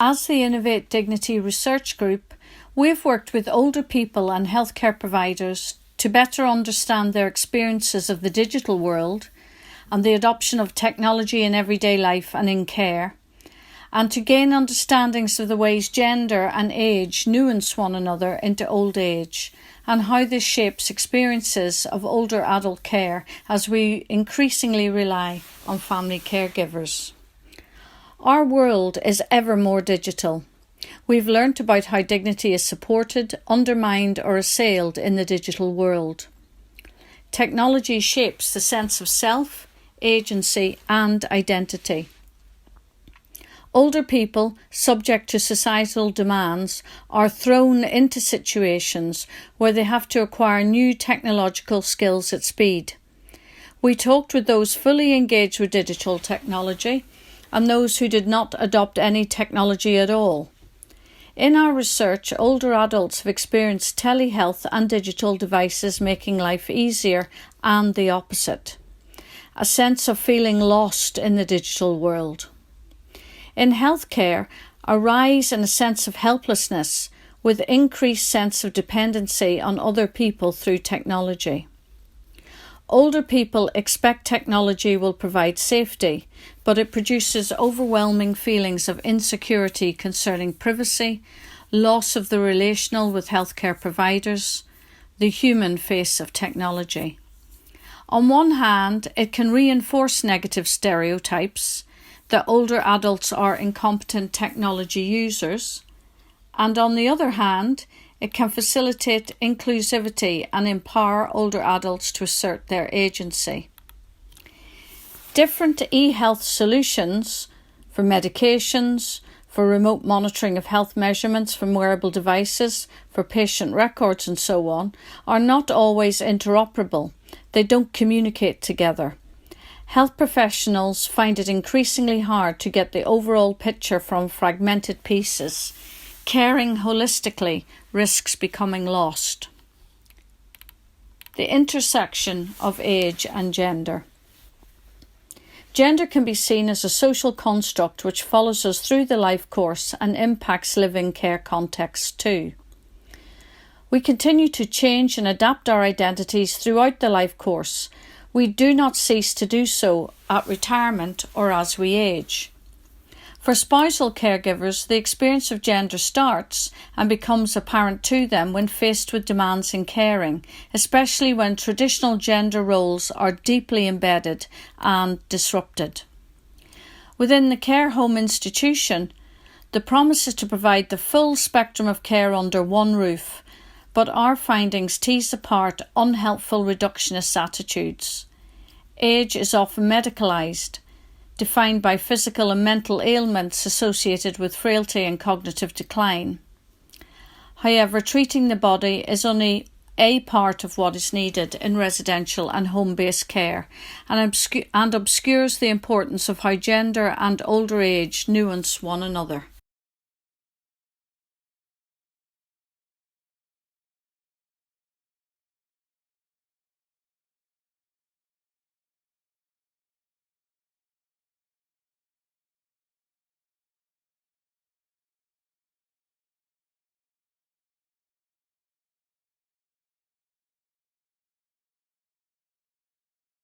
As the Innovate Dignity Research Group, we've worked with older people and healthcare providers to better understand their experiences of the digital world and the adoption of technology in everyday life and in care, and to gain understandings of the ways gender and age nuance one another into old age, and how this shapes experiences of older adult care as we increasingly rely on family caregivers. Our world is ever more digital. We've learnt about how dignity is supported, undermined or assailed in the digital world. Technology shapes the sense of self, agency and identity. Older people, subject to societal demands, are thrown into situations where they have to acquire new technological skills at speed. We talked with those fully engaged with digital technology and those who did not adopt any technology at all. In our research, older adults have experienced telehealth and digital devices making life easier and the opposite. A sense of feeling lost in the digital world. In healthcare, a rise in a sense of helplessness with increased sense of dependency on other people through technology. Older people expect technology will provide safety, but it produces overwhelming feelings of insecurity concerning privacy, loss of the relational with healthcare providers, the human face of technology. On one hand, it can reinforce negative stereotypes that older adults are incompetent technology users, and on the other hand, it can facilitate inclusivity and empower older adults to assert their agency. Different e-health solutions for medications, for remote monitoring of health measurements from wearable devices, for patient records and so on, are not always interoperable. They don't communicate together. Health professionals find it increasingly hard to get the overall picture from fragmented pieces. Caring holistically risks becoming lost. The intersection of age and gender. Gender can be seen as a social construct which follows us through the life course and impacts living care contexts too. We continue to change and adapt our identities throughout the life course. We do not cease to do so at retirement or as we age. For spousal caregivers, the experience of gender starts and becomes apparent to them when faced with demands in caring, especially when traditional gender roles are deeply embedded and disrupted. Within the care home institution, the promise is to provide the full spectrum of care under one roof, but our findings tease apart unhelpful reductionist attitudes. Age is often medicalised, defined by physical and mental ailments associated with frailty and cognitive decline. However, treating the body is only a part of what is needed in residential and home-based care and obscures the importance of how gender and older age nuance one another.